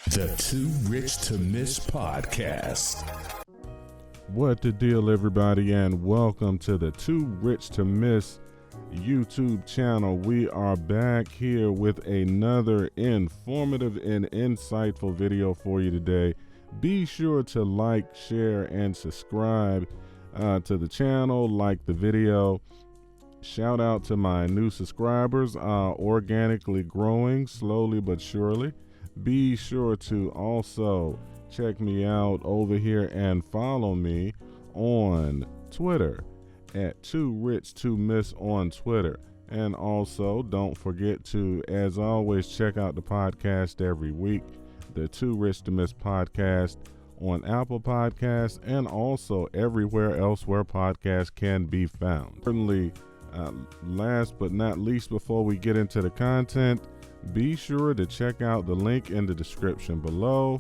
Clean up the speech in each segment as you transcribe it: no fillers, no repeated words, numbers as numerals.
The Too Rich to Miss podcast. What the deal, everybody, and welcome to the Too Rich to Miss YouTube channel. We are back here with another informative and insightful video for you today. Be sure to like, share, and subscribe to the channel, like the video. Shout out to my new subscribers, organically growing slowly but surely. Be sure to also check me out over here and follow me on Twitter at Too Rich to Miss on Twitter. And also don't forget to, as always, check out the podcast every week, the Too Rich to Miss podcast on Apple Podcasts and also everywhere else where podcasts can be found. Certainly, last but not least, before we get into the content, be sure to check out the link in the description below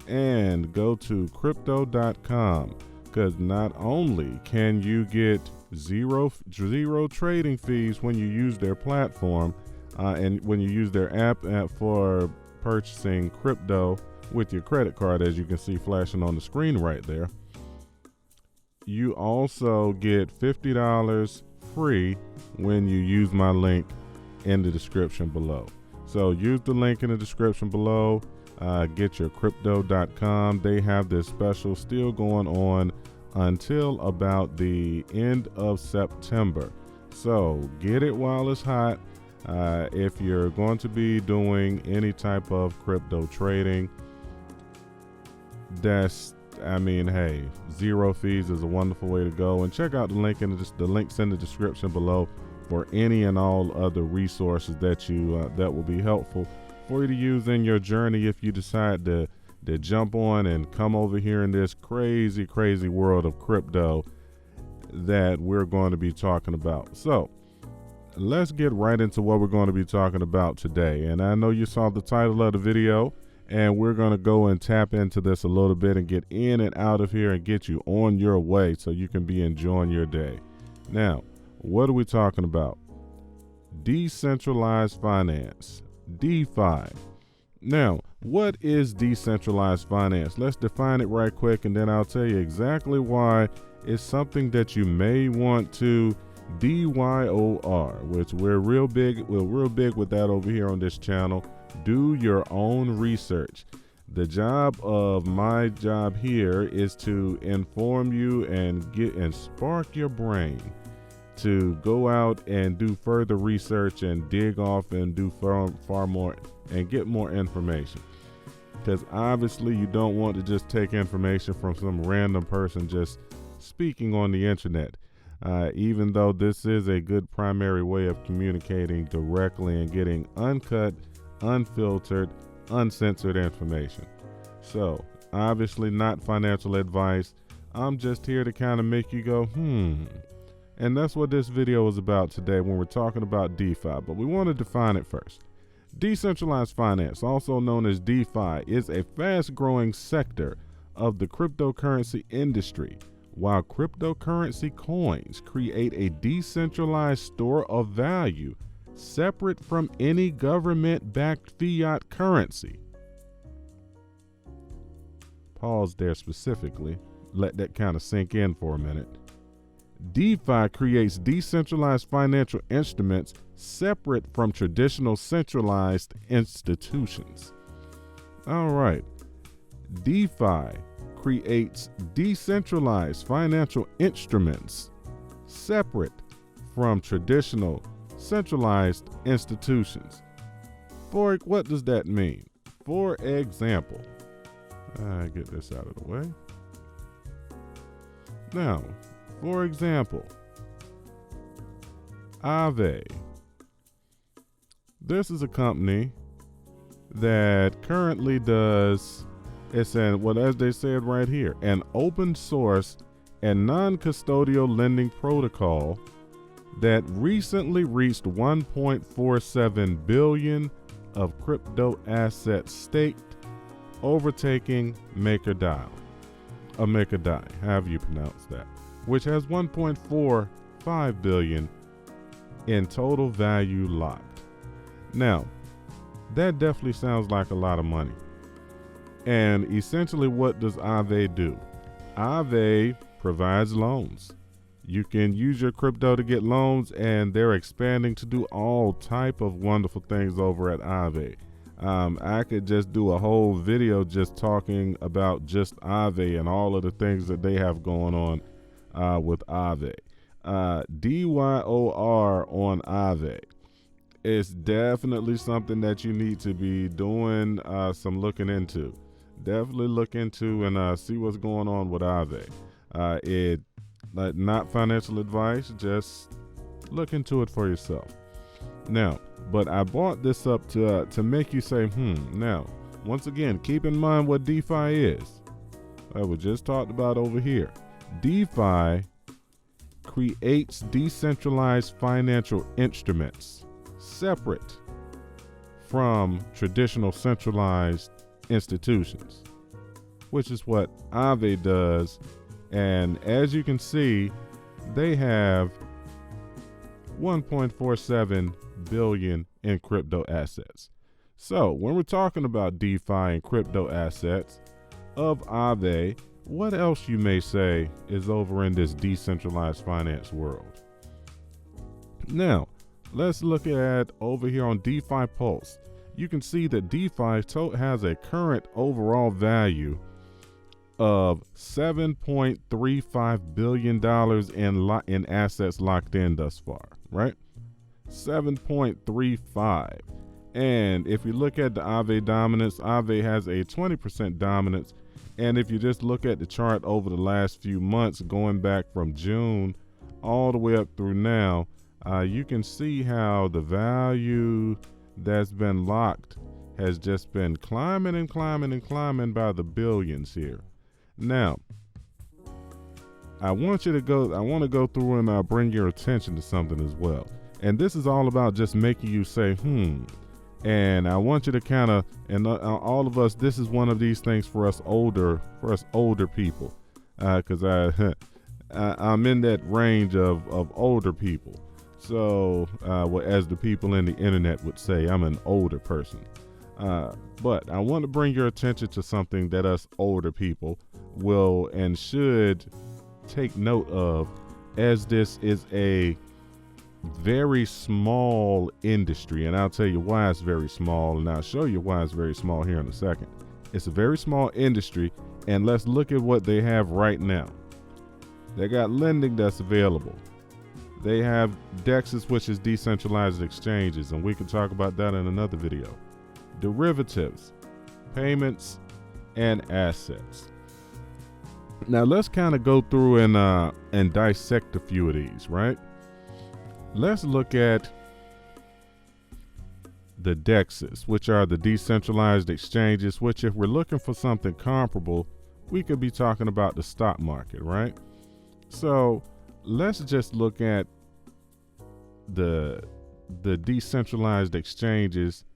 and go to Crypto.com, because not only can you get zero trading fees when you use their platform and when you use their app for purchasing crypto with your credit card, as you can see flashing on the screen right there, you also get $50 free when you use my link in the description below. So use the link in the description below. Get your Crypto.com. They have this special still going on until about the end of September. So get it while it's hot. If you're going to be doing any type of crypto trading, hey, zero fees is a wonderful way to go. And check out the link in the links in the description below for any and all other resources that that will be helpful for you to use in your journey if you decide to jump on and come over here in this crazy world of crypto that we're going to be talking about. So let's get right into what we're going to be talking about today. And I know you saw the title of the video, and we're going to go and tap into this a little bit and get in and out of here and get you on your way so you can be enjoying your day. Now, what are we talking about? Decentralized finance, DeFi. Now, what is decentralized finance? Let's define it right quick, and then I'll tell you exactly why it's something that you may want to DYOR, which we're real big with that over here on this channel. Do your own research. The job of my job here is to inform you and spark your brain to go out and do further research and dig off and do far more and get more information. Because obviously you don't want to just take information from some random person just speaking on the internet. Even though this is a good primary way of communicating directly and getting uncut, unfiltered, uncensored information. So obviously not financial advice. I'm just here to kind of make you go, And that's what this video is about today when we're talking about DeFi, but we want to define it first. Decentralized finance, also known as DeFi, is a fast-growing sector of the cryptocurrency industry. While cryptocurrency coins create a decentralized store of value separate from any government-backed fiat currency. Pause there specifically. Let that kind of sink in for a minute. DeFi creates decentralized financial instruments separate from traditional centralized institutions. All right. DeFi creates decentralized financial instruments separate from traditional centralized institutions. For what does that mean? For example, get this out of the way. Now, for example, Aave. This is a company that currently does, as they said right here, an open source and non-custodial lending protocol that recently reached 1.47 billion of crypto assets staked, overtaking MakerDAO, however you pronounce that, which has 1.45 billion in total value locked. Now, that definitely sounds like a lot of money. And essentially, what does Aave do? Aave provides loans. You can use your crypto to get loans, and they're expanding to do all type of wonderful things over at Aave. I could just do a whole video just talking about just Aave and all of the things that they have going on with Aave. DYOR on Aave. It's definitely something that you need to be doing some looking into. Definitely look into and see what's going on with Aave. Not financial advice, just look into it for yourself. Now, but I brought this up to make you say, Now, once again, keep in mind what DeFi is. We just talked about over here. DeFi creates decentralized financial instruments separate from traditional centralized institutions, which is what Aave does. And as you can see, they have 1.47 billion in crypto assets. So when we're talking about DeFi and crypto assets of Aave, what else you may say is over in this decentralized finance world? Now, let's look at over here on DeFi Pulse. You can see that DeFi has a current overall value of $7.35 billion in assets locked in thus far, right? 7.35. And if you look at the Aave dominance, Aave has a 20% dominance. And if you just look at the chart over the last few months, going back from June all the way up through now, you can see how the value that's been locked has just been climbing and climbing and climbing by the billions here. Now, I want to go through and bring your attention to something as well. And this is all about just making you say, And I want you to kind of, and all of us, this is one of these things for us older people, because I'm in that range of older people. So, as the people in the internet would say, I'm an older person. But I want to bring your attention to something that us older people will and should take note of, as this is a very small industry. And I'll tell you why it's very small, and I'll show you why it's very small here in a second. It's a very small industry, and let's look at what they have right now. They got lending that's available. They have DEXs, which is decentralized exchanges, and we can talk about that in another video. Derivatives, payments, and assets. Now let's kind of go through and dissect a few of these, right? Let's look at the DEXs, which are the decentralized exchanges, which if we're looking for something comparable, we could be talking about the stock market, right? So let's just look at the decentralized exchanges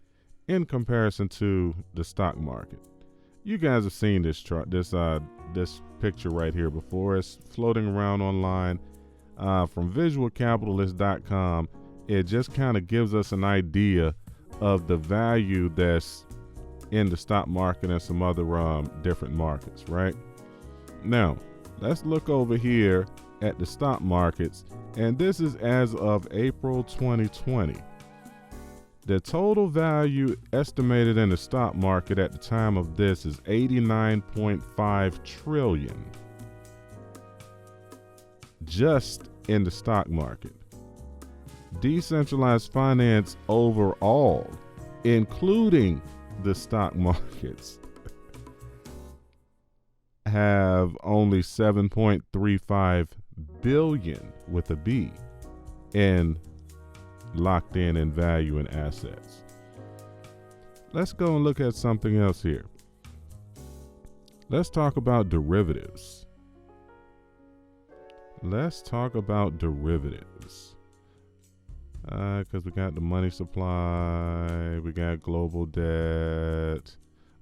in comparison to the stock market. You guys have seen this chart, this picture right here before. It's floating around online from visualcapitalist.com. It just kind of gives us an idea of the value that's in the stock market and some other different markets, right? Now, let's look over here at the stock markets, and this is as of April 2020. The total value estimated in the stock market at the time of this is 89.5 trillion. Just in the stock market. Decentralized finance overall, including the stock markets, have only 7.35 billion with a B in locked in value and assets. Let's go and look at something else here. Let's talk about derivatives. Because we got the money supply, we got global debt,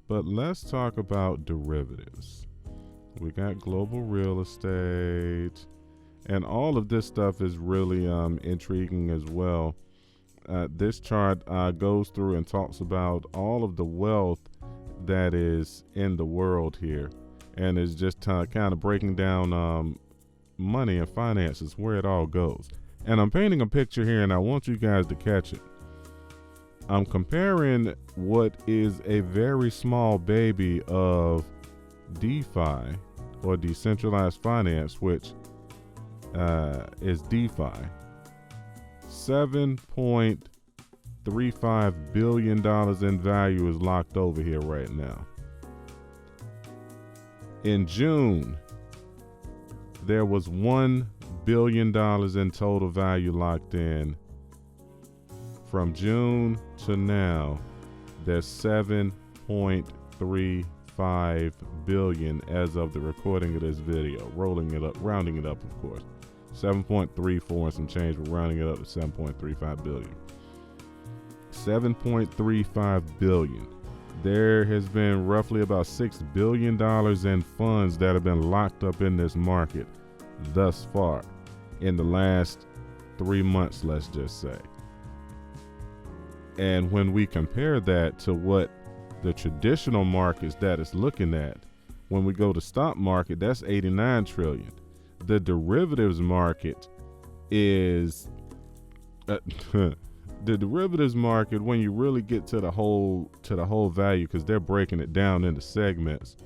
but let's talk about derivatives. We got global real estate, and all of this stuff is really intriguing as well. This chart goes through and talks about all of the wealth that is in the world here, and is just kind of breaking down money and finances, where it all goes. And I'm painting a picture here, and I want you guys to catch it. I'm comparing what is a very small baby of DeFi, or decentralized finance, which is DeFi. $7.35 billion in value is locked over here right now. In June, there was $1 billion in total value locked in. From June to now, there's 7.35 billion as of the recording of this video. Rounding it up, of course. 7.34 and some change, but rounding it up to 7.35 billion. 7.35 billion. There has been roughly about $6 billion in funds that have been locked up in this market thus far in the last 3 months, let's just say. And when we compare that to what the traditional markets that it's looking at, when we go to stock market, that's 89 trillion. The derivatives market is the derivatives market, when you really get to the whole value, because they're breaking it down into segments.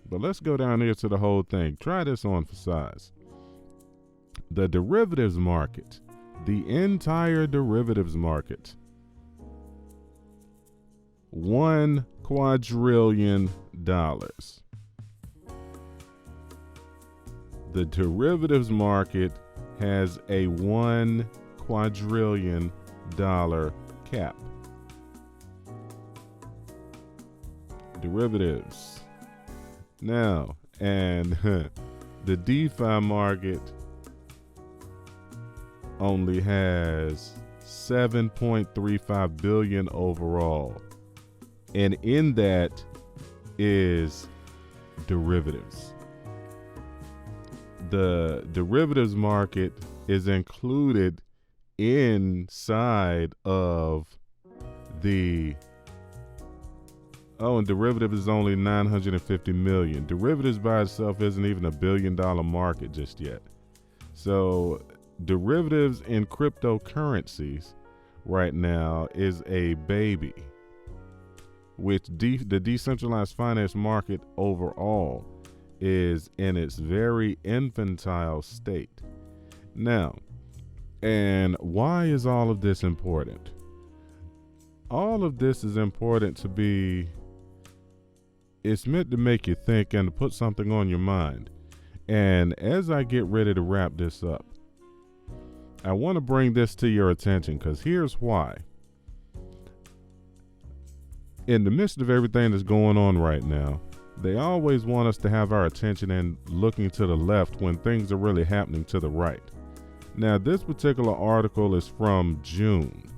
But let's go down here to the whole thing. Try this on for size. The derivatives market, the entire derivatives market, $1 quadrillion. The derivatives market has a $1 quadrillion cap. Derivatives. Now, and the DeFi market only has 7.35 billion overall. And in that is derivatives. The derivatives market is included inside of the and derivatives is only 950 million. Derivatives by itself isn't even $1 billion market just yet. So derivatives in cryptocurrencies right now is a baby, which the decentralized finance market overall is in its very infantile state. Now, and why is all of this important? All of this is important it's meant to make you think and to put something on your mind. And as I get ready to wrap this up, I want to bring this to your attention, because here's why. In the midst of everything that's going on right now, they always want us to have our attention and looking to the left when things are really happening to the right. Now, this particular article is from June.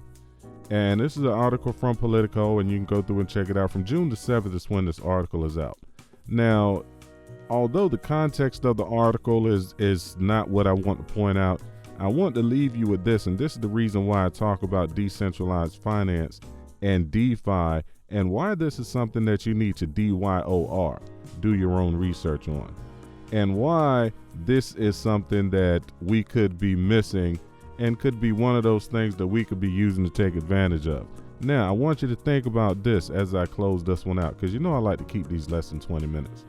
And this is an article from Politico, and you can go through and check it out. From June the 7th is when this article is out. Now, although the context of the article is not what I want to point out, I want to leave you with this, and this is the reason why I talk about decentralized finance and DeFi, and why this is something that you need to DYOR, do your own research on, and why this is something that we could be missing and could be one of those things that we could be using to take advantage of. Now, I want you to think about this as I close this one out, because you know I like to keep these less than 20 minutes.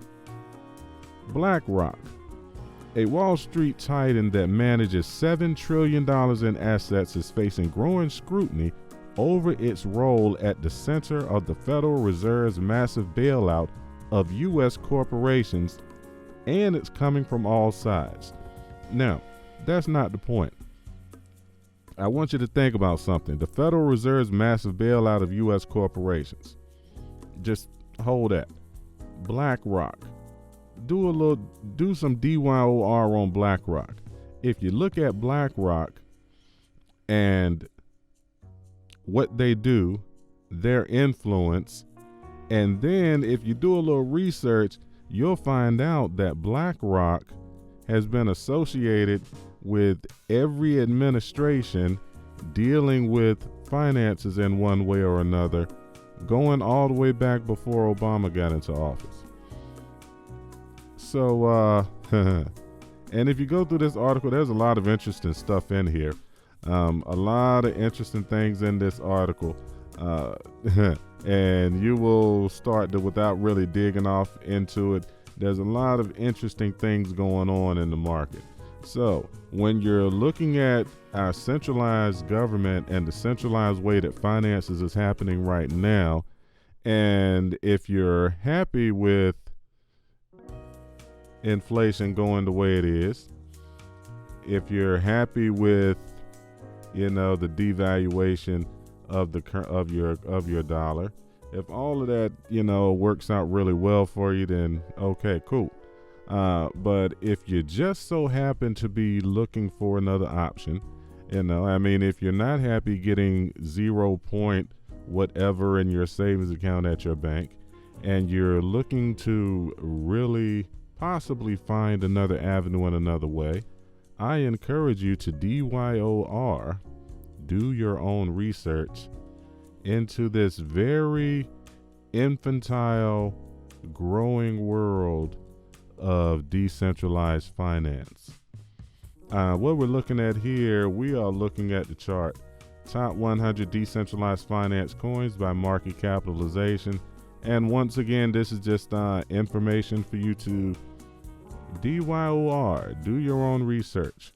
BlackRock, a Wall Street titan that manages $7 trillion in assets, is facing growing scrutiny over its role at the center of the Federal Reserve's massive bailout of U.S. corporations, and it's coming from all sides. Now, that's not the point. I want you to think about something. The Federal Reserve's massive bailout of U.S. corporations. Just hold that. BlackRock. Do some DYOR on BlackRock. If you look at BlackRock and what they do, their influence, and then if you do a little research, you'll find out that BlackRock has been associated with every administration dealing with finances in one way or another going all the way back before Obama got into office. So, and if you go through this article, there's a lot of interesting stuff in here. A lot of interesting things in this article. And you will start to, without really digging off into it, there's a lot of interesting things going on in the market. So when you're looking at our centralized government and the centralized way that finances is happening right now, and if you're happy with inflation going the way it is, if you're happy with, the devaluation of your dollar, if all of that, works out really well for you, then okay, cool. But if you just so happen to be looking for another option, if you're not happy getting 0 point whatever in your savings account at your bank, and you're looking to really possibly find another avenue in another way, I encourage you to DYOR, do your own research into this very infantile, growing world of decentralized finance. What we're looking at here, we are looking at the chart. Top 100 decentralized finance coins by market capitalization. And once again, this is just information for you to DYOR, do your own research.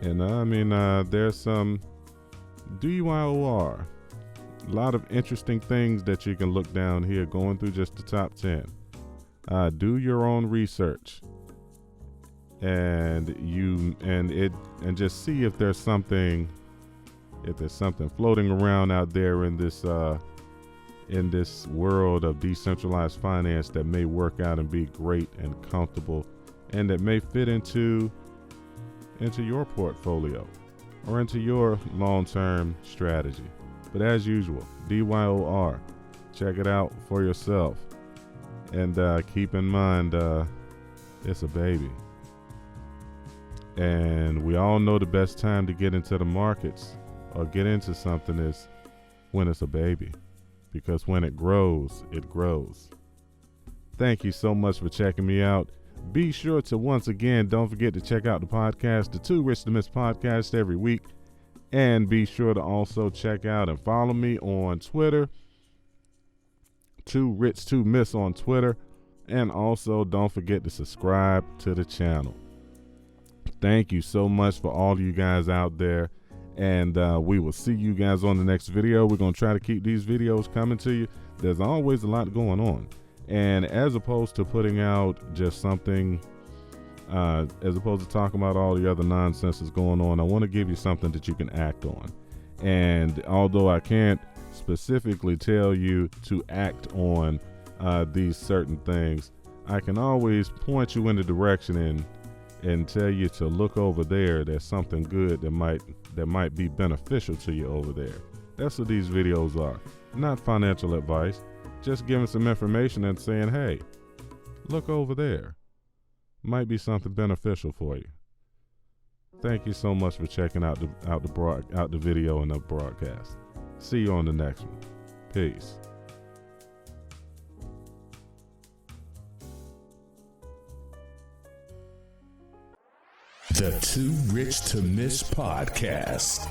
And there's some DYOR, a lot of interesting things that you can look down here, going through just the top 10. Do your own research, and just see if there's something floating around out there in this world of decentralized finance that may work out and be great and comfortable, and that may fit into your portfolio or into your long-term strategy. But as usual, DYOR, check it out for yourself, and keep in mind it's a baby, and we all know the best time to get into the markets or get into something is when it's a baby, because when it grows, it grows. Thank you so much for checking me out. Be sure to, once again, don't forget to check out the podcast, the Too Rich to Miss podcast, every week. And be sure to also check out and follow me on Twitter, Too Rich to Miss on Twitter. And also don't forget to subscribe to the channel. Thank you so much for all of you guys out there. And we will see you guys on the next video. We're going to try to keep these videos coming to you. There's always a lot going on. And as opposed to putting out just something, as opposed to talking about all the other nonsense that's going on, I want to give you something that you can act on. And although I can't specifically tell you to act on these certain things, I can always point you in the direction and tell you to look over there. There's something good that might be beneficial to you over there. That's what these videos are. Not financial advice, just giving some information and saying, hey, look over there. Might be something beneficial for you. Thank you so much for checking out the video and the broadcast. See you on the next one. Peace. The Too Rich to Miss podcast.